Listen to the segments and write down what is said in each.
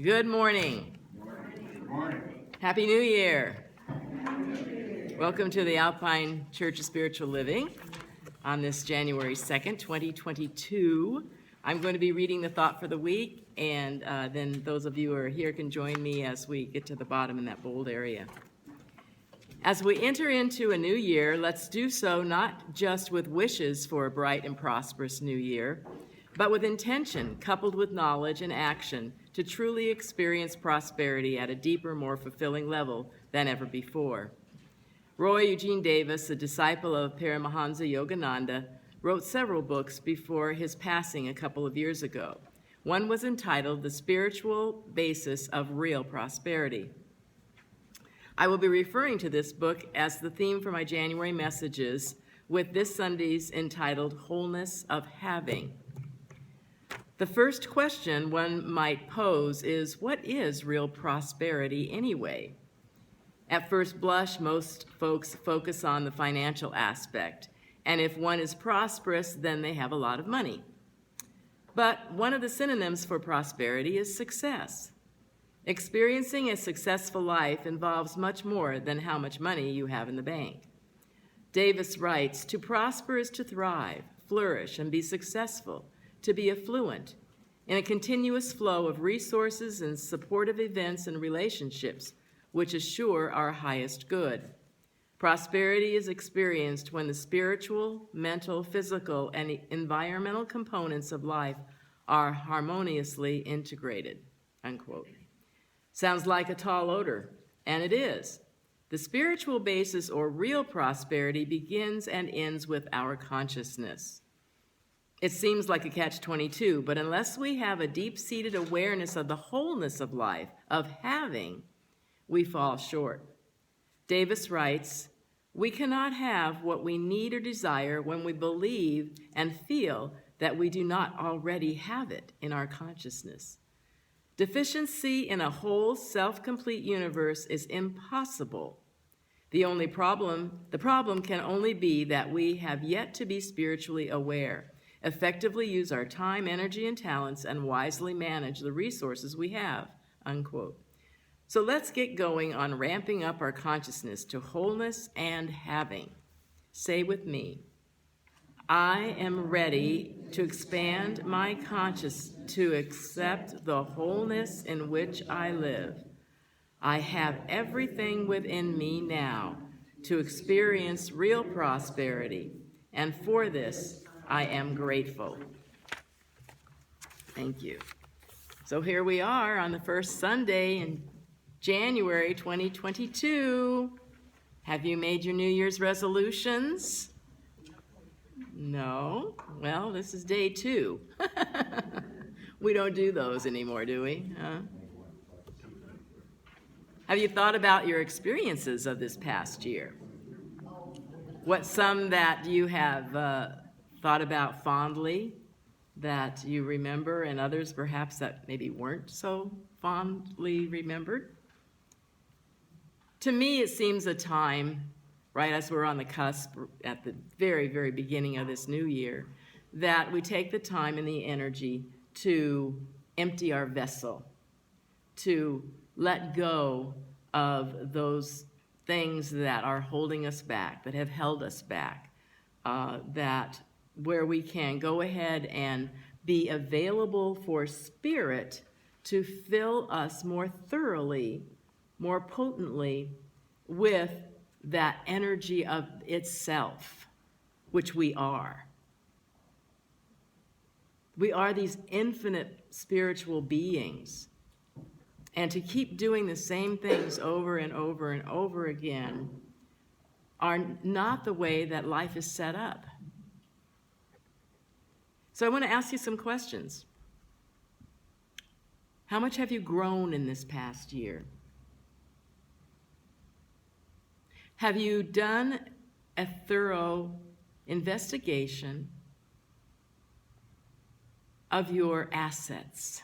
Good morning. Good morning. Happy New Year. Welcome to the Alpine Church of Spiritual Living on this January 2nd, 2022. I'm going to be reading the thought for the week, and then those of you who are here can join me as we get to the bottom in that bold area. As we enter into a new year, let's do so not just with wishes for a bright and prosperous new year, but with intention coupled with knowledge and action to truly experience prosperity at a deeper, more fulfilling level than ever before. Roy Eugene Davis, a disciple of Paramahansa Yogananda, wrote several books before his passing a couple of years ago. One was entitled The Spiritual Basis of Real Prosperity. I will be referring to this book as the theme for my January messages, with this Sunday's entitled Wholeness of Having. The first question one might pose is, what is real prosperity anyway? At first blush, most folks focus on the financial aspect, and if one is prosperous, then they have a lot of money. But one of the synonyms for prosperity is success. Experiencing a successful life involves much more than how much money you have in the bank. Davis writes, "To prosper is to thrive, flourish, and be successful, to be affluent, in a continuous flow of resources and supportive events and relationships, which assure our highest good. Prosperity is experienced when the spiritual, mental, physical, and environmental components of life are harmoniously integrated." Unquote. Sounds like a tall order, and it is. The spiritual basis or real prosperity begins and ends with our consciousness. It seems like a catch-22, but unless we have a deep-seated awareness of the wholeness of life, of having, we fall short. Davis writes, "We cannot have what we need or desire when we believe and feel that we do not already have it in our consciousness. Deficiency in a whole, self-complete universe is impossible. The problem can only be that we have yet to be spiritually aware, effectively use our time, energy, and talents, and wisely manage the resources we have." Unquote. So let's get going on ramping up our consciousness to wholeness and having. Say with me, I am ready to expand my consciousness to accept the wholeness in which I live. I have everything within me now to experience real prosperity, and for this, I am grateful. Thank you. So here we are on the first Sunday in January 2022. Have you made your New Year's resolutions? No? Well, this is day 2. We don't do those anymore, do we? Have you thought about your experiences of this past year? What some that you have thought about fondly, that you remember, and others perhaps that maybe weren't so fondly remembered? To me, it seems a time, right as we're on the cusp at the very, very beginning of this new year, that we take the time and the energy to empty our vessel, to let go of those things that are holding us back, that have held us back, that where we can go ahead and be available for Spirit to fill us more thoroughly, more potently with that energy of itself, which we are. We are these infinite spiritual beings. And to keep doing the same things over and over and over again are not the way that life is set up. So I want to ask you some questions. How much have you grown in this past year? Have you done a thorough investigation of your assets?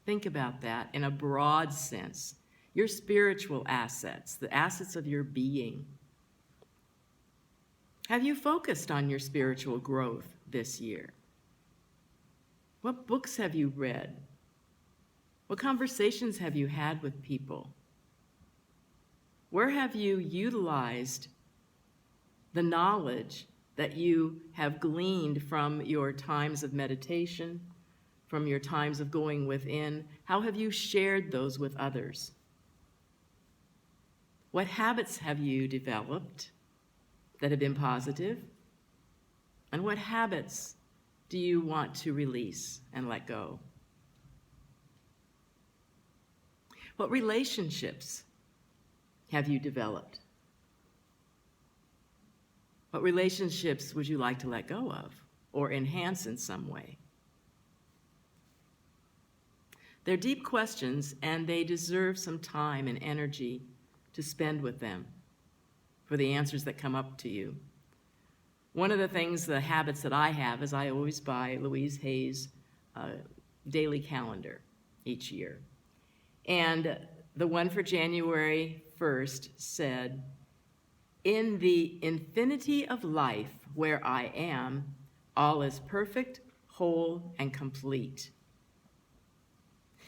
Think about that in a broad sense. Your spiritual assets, the assets of your being. Have you focused on your spiritual growth this year? What books have you read? What conversations have you had with people? Where have you utilized the knowledge that you have gleaned from your times of meditation, from your times of going within? How have you shared those with others? What habits have you developed that have been positive? And what habits do you want to release and let go? What relationships have you developed? What relationships would you like to let go of or enhance in some way? They're deep questions, and they deserve some time and energy to spend with them for the answers that come up to you. One of the habits that I have is I always buy Louise Hay's daily calendar each year. And the one for January 1st said, "In the infinity of life where I am, all is perfect, whole, and complete."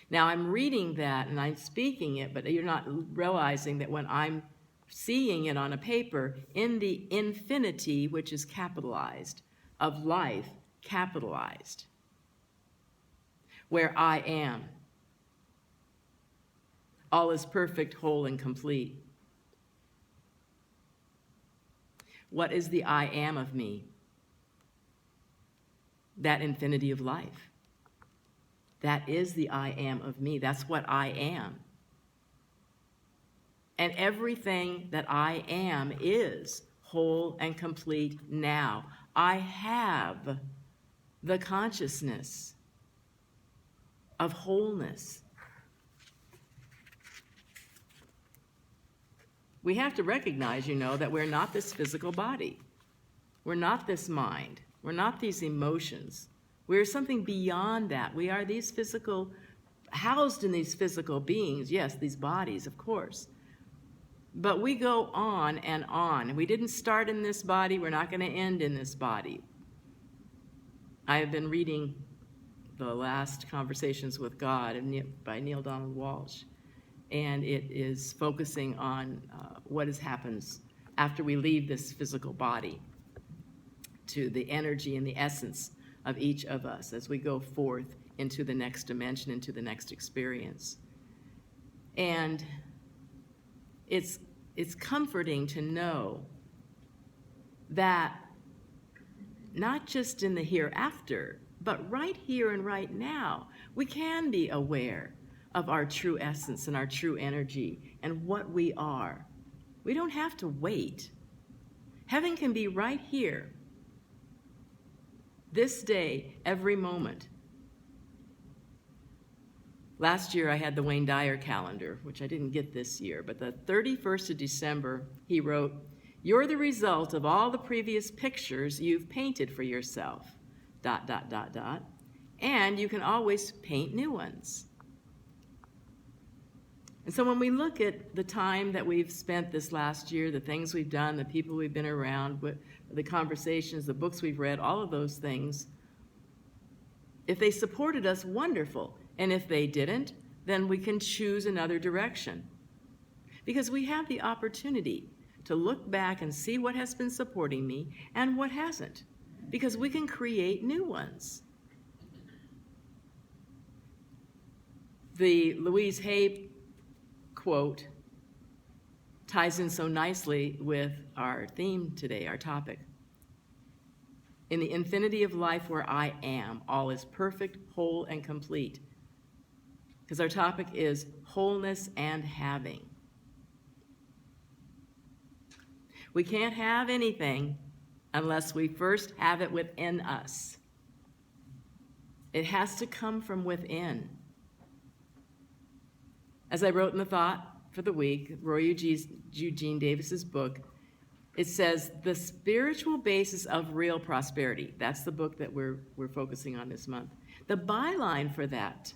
Now I'm reading that and I'm speaking it, but you're not realizing that when I'm seeing it on a paper, in the infinity, which is capitalized, of life, capitalized, where I am, all is perfect, whole, and complete. What is the I am of me? That infinity of life. That is the I am of me. That's what I am. And everything that I am is whole and complete now. I have the consciousness of wholeness. We have to recognize, that we're not this physical body. We're not this mind. We're not these emotions. We're something beyond that. We are these housed in these physical beings. Yes, these bodies, of course. But we go on and on. We didn't start in this body. We're not going to end in this body. I have been reading The Last Conversations with God by Neil Donald Walsh. And it is focusing on what happens after we leave this physical body, to the energy and the essence of each of us as we go forth into the next dimension, into the next experience. And it's comforting to know that not just in the hereafter, but right here and right now, we can be aware of our true essence and our true energy and what we are. We don't have to wait. Heaven can be right here, this day, every moment. Last year I had the Wayne Dyer calendar, which I didn't get this year, but the 31st of December, he wrote, "You're the result of all the previous pictures you've painted for yourself, ... and you can always paint new ones." And so when we look at the time that we've spent this last year, the things we've done, the people we've been around, the conversations, the books we've read, all of those things, if they supported us, wonderful. And if they didn't, then we can choose another direction. Because we have the opportunity to look back and see what has been supporting me and what hasn't. Because we can create new ones. The Louise Hay quote ties in so nicely with our theme today, our topic. "In the infinity of life where I am, all is perfect, whole, and complete." Because our topic is wholeness and having. We can't have anything unless we first have it within us. It has to come from within. As I wrote in the thought for the week, Roy Eugene Davis's book, it says, "The spiritual basis of real prosperity." That's the book that we're focusing on this month. The byline for that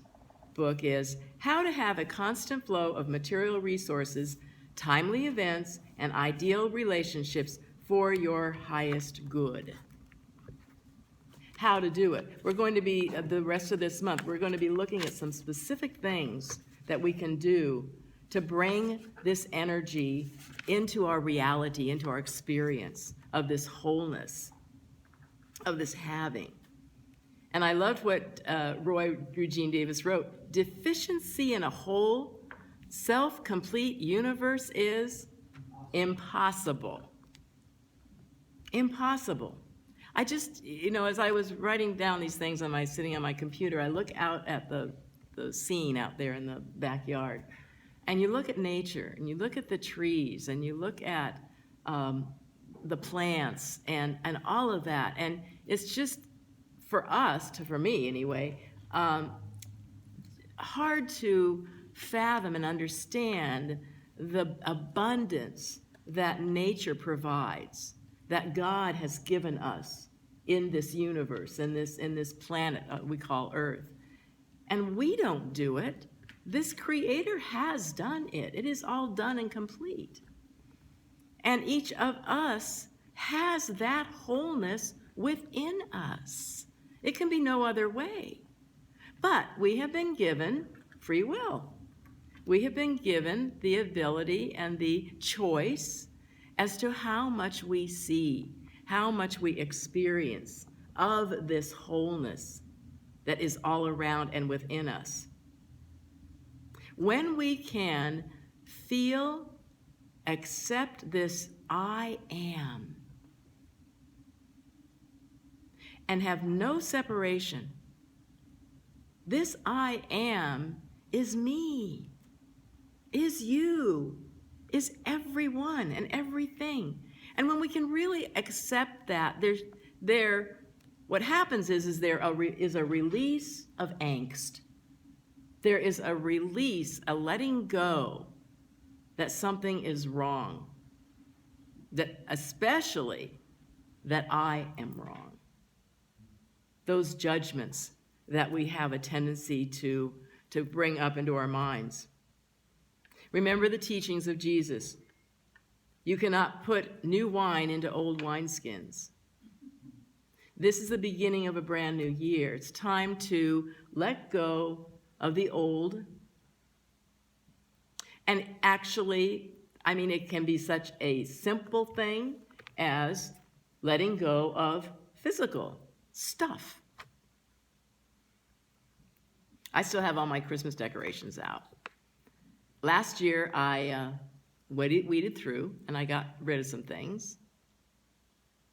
book is "How to have a constant flow of material resources, timely events, and ideal relationships for your highest good." how to do it. We're going to be, the rest of this month, we're going to be looking at some specific things that we can do to bring this energy into our reality, into our experience of this wholeness, of this having. And I loved what Roy Eugene Davis wrote. Deficiency in a whole, self-complete universe is impossible. Impossible. I just, as I was writing down these things sitting on my computer, I look out at the scene out there in the backyard, and you look at nature, and you look at the trees, and you look at the plants, and all of that, and it's just, for me anyway, hard to fathom and understand the abundance that nature provides, that God has given us in this universe, in this planet we call Earth. And we don't do it. This Creator has done it. It is all done and complete. And each of us has that wholeness within us. It can be no other way. But we have been given free will. We have been given the ability and the choice as to how much we see, how much we experience of this wholeness that is all around and within us. When we can feel, accept this I am, and have no separation, this I am is me, is you, is everyone and everything. And when we can really accept that, what happens is there is a release of angst. There is a release, a letting go that something is wrong, that especially that I am wrong. Those judgments that we have a tendency to bring up into our minds. Remember the teachings of Jesus. You cannot put new wine into old wineskins. This is the beginning of a brand new year. It's time to let go of the old. And actually, it can be such a simple thing as letting go of physical stuff. I still have all my Christmas decorations out. Last year, I weeded through, and I got rid of some things.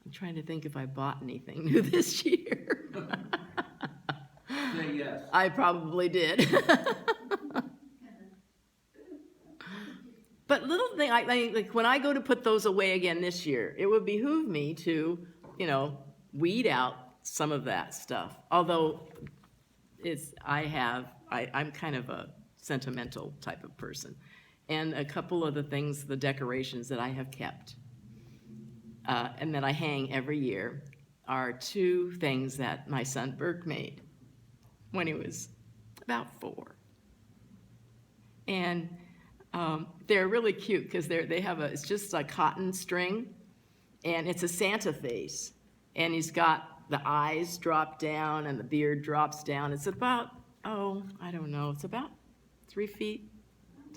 I'm trying to think if I bought anything new this year. Say yes. I probably did. But little thing, like when I go to put those away again this year, it would behoove me to, weed out some of that stuff. Although I'm kind of a sentimental type of person. And a couple of the things, the decorations that I have kept and that I hang every year are two things that my son Burke made when he was about 4. And they're really cute because it's just a cotton string, and it's a Santa face. And he's got the eyes drop down and the beard drops down. It's about, it's about 3 feet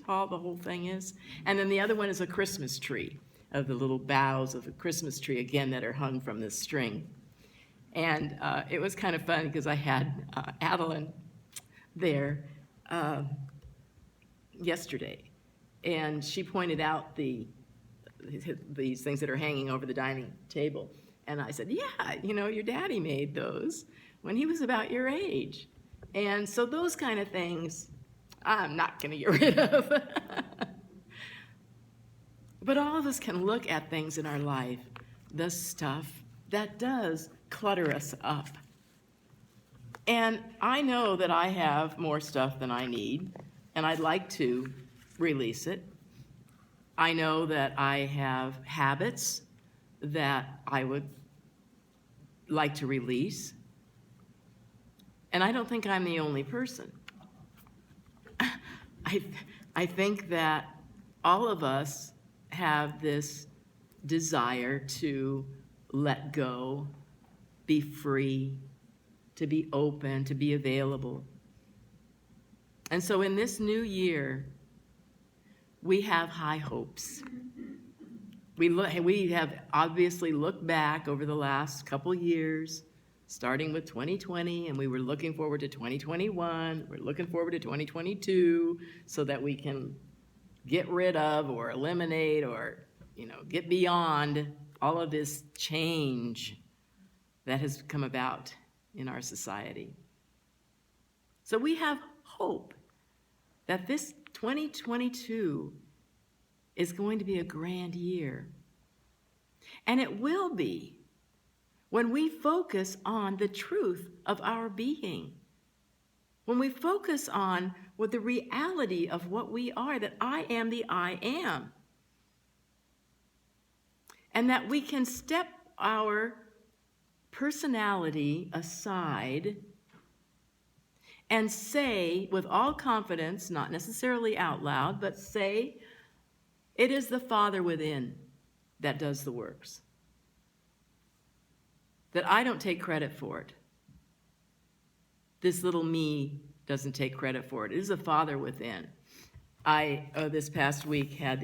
tall, the whole thing is. And then the other one is a Christmas tree, of the little boughs of a Christmas tree, again, that are hung from this string. And it was kind of fun because I had Adeline there yesterday, and she pointed out these things that are hanging over the dining table. And I said, yeah, your daddy made those when he was about your age. And so those kind of things, I'm not going to get rid of. But all of us can look at things in our life, the stuff that does clutter us up. And I know that I have more stuff than I need, and I'd like to release it. I know that I have habits that I would like to release. And I don't think I'm the only person. I think that all of us have this desire to let go, be free, to be open, to be available. And so in this new year, we have high hopes. We have obviously looked back over the last couple years, starting with 2020, and we were looking forward to 2021. We're looking forward to 2022 so that we can get rid of or eliminate or, get beyond all of this change that has come about in our society. So we have hope that this 2022 is going to be a grand year. And it will be when we focus on the truth of our being. When we focus on what the reality of what we are, that I am the I am. And that we can step our personality aside and say with all confidence, not necessarily out loud, but say, it is the Father within that does the works. That I don't take credit for it. This little me doesn't take credit for it. It is the Father within. I, this past week, had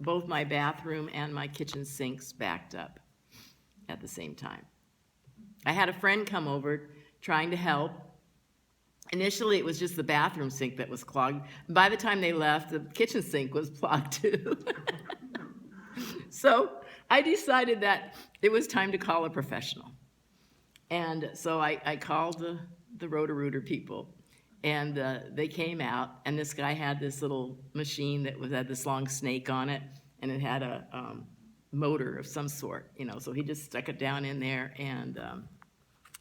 both my bathroom and my kitchen sinks backed up at the same time. I had a friend come over trying to help. Initially, it was just the bathroom sink that was clogged. By the time they left, the kitchen sink was clogged too. So I decided that it was time to call a professional. And so I called the Roto-Rooter people, and they came out, and this guy had this little machine that had this long snake on it, and it had a motor of some sort, so he just stuck it down in there and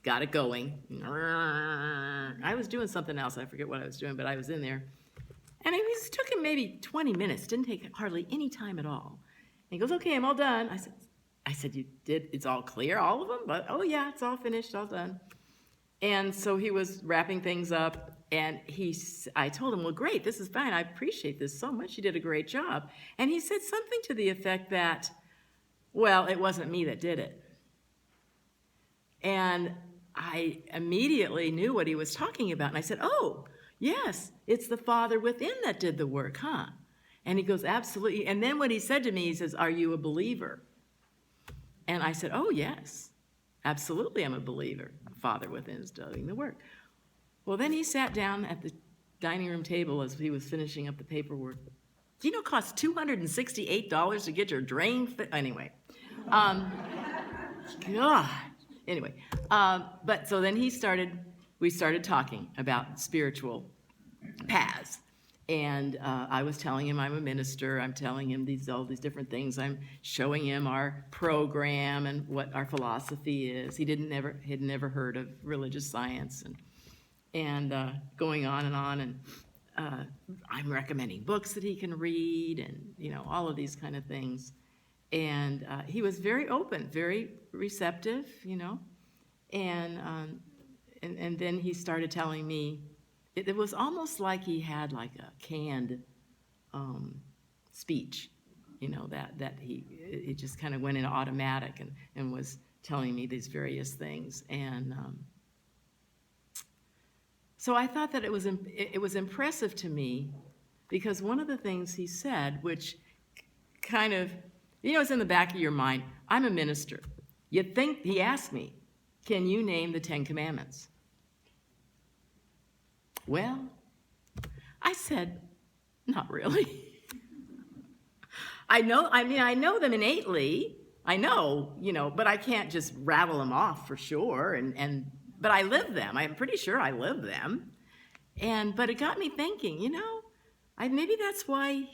got it going. I was doing something else. I forget what I was doing, but I was in there. And it took him maybe 20 minutes. Didn't take hardly any time at all. And he goes, okay, I'm all done. I said, you did? It's all clear, all of them? But, oh, yeah, it's all finished, all done. And so he was wrapping things up, and I told him, well, great, this is fine. I appreciate this so much. You did a great job. And he said something to the effect that, well, it wasn't me that did it. And I immediately knew what he was talking about. And I said, oh, yes, it's the Father within that did the work, huh? And he goes, absolutely. And then what he said to me, he says, are you a believer? And I said, oh, yes, absolutely, I'm a believer. The Father within is doing the work. Well, then he sat down at the dining room table as he was finishing up the paperwork. Do you know it costs $268 to get your drain fit? Anyway. God. Anyway, but so then we started talking about spiritual paths. And I was telling him I'm a minister. I'm telling him all these different things. I'm showing him our program and what our philosophy is. He had never heard of religious science and going on. And I'm recommending books that he can read and, all of these kind of things. And he was very open, very receptive, and then he started telling me, it was almost like he had like a canned speech, that it just kind of went in automatic and was telling me these various things. And so I thought that it was impressive to me because one of the things he said, which kind of, it's in the back of your mind. I'm a minister. He asked me, can you name the 10 Commandments? Well, I said, not really. I know them innately. I know, but I can't just rattle them off for sure. But I live them. I'm pretty sure I live them. But it got me thinking, maybe that's why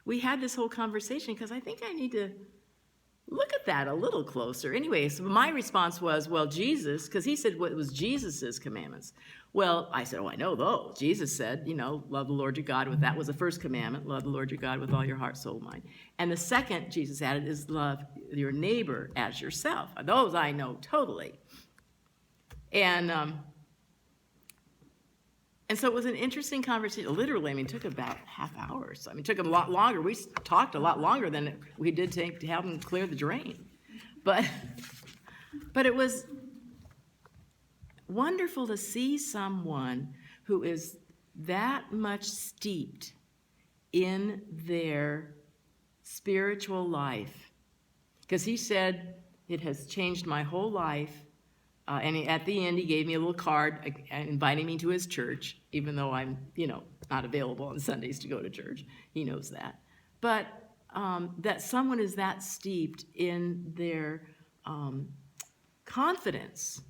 we had this whole conversation, because I think I need to look at that a little closer. Anyway, so my response was, well, Jesus, because he said what was Jesus's commandments. Well, I said, I know those. Jesus said, love the Lord your God. That was the first commandment, love the Lord your God with all your heart, soul, mind. And the second, Jesus added, is love your neighbor as yourself. Those I know totally. And so it was an interesting conversation. Literally, it took about half hour. So, it took a lot longer. We talked a lot longer than we did to have him clear the drain. But it was wonderful to see someone who is that much steeped in their spiritual life. Because he said, it has changed my whole life. At the end, he gave me a little card inviting me to his church, even though I'm, not available on Sundays to go to church. He knows that. But that someone is that steeped in their confidence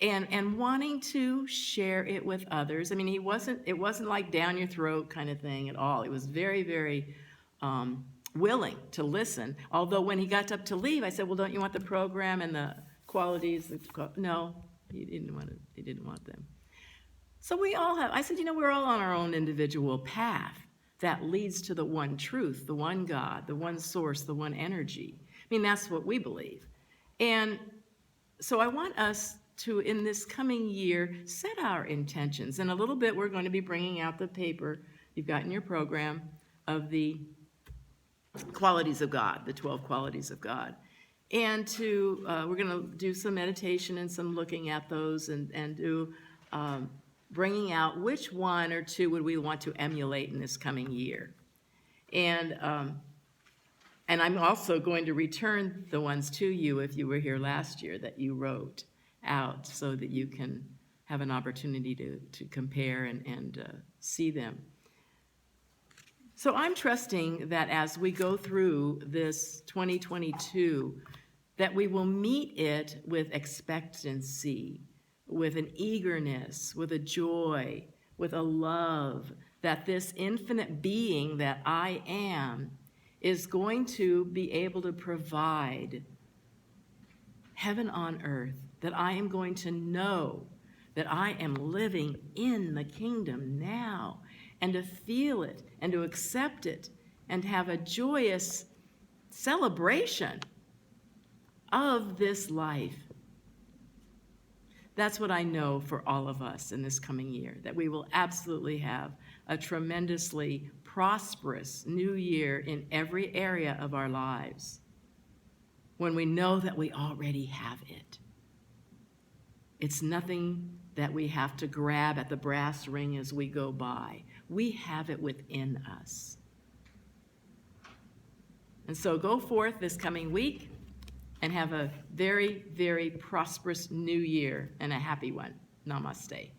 and wanting to share it with others. I mean, it wasn't like down your throat kind of thing at all. It was very, very willing to listen. Although when he got up to leave, I said, well, don't you want the program and the qualities? No, he didn't want them. So we all have, I said, we're all on our own individual path that leads to the one truth, the one God, the one source, the one energy. I mean, that's what we believe. And so I want us to, in this coming year, set our intentions. In a little bit, we're going to be bringing out the paper you've got in your program of the qualities of God, the 12 qualities of God. And we're going to do some meditation and some looking at those and do bringing out which one or two would we want to emulate in this coming year. And I'm also going to return the ones to you if you were here last year that you wrote out so that you can have an opportunity to compare and see them. So I'm trusting that as we go through this 2022, that we will meet it with expectancy, with an eagerness, with a joy, with a love, that this infinite being that I am is going to be able to provide heaven on earth, that I am going to know that I am living in the kingdom now, and to feel it and to accept it and have a joyous celebration of this life. That's what I know for all of us in this coming year, that we will absolutely have a tremendously prosperous new year in every area of our lives when we know that we already have it. It's nothing that we have to grab at the brass ring as we go by. We have it within us. And so go forth this coming week and have a very, very prosperous new year and a happy one. Namaste.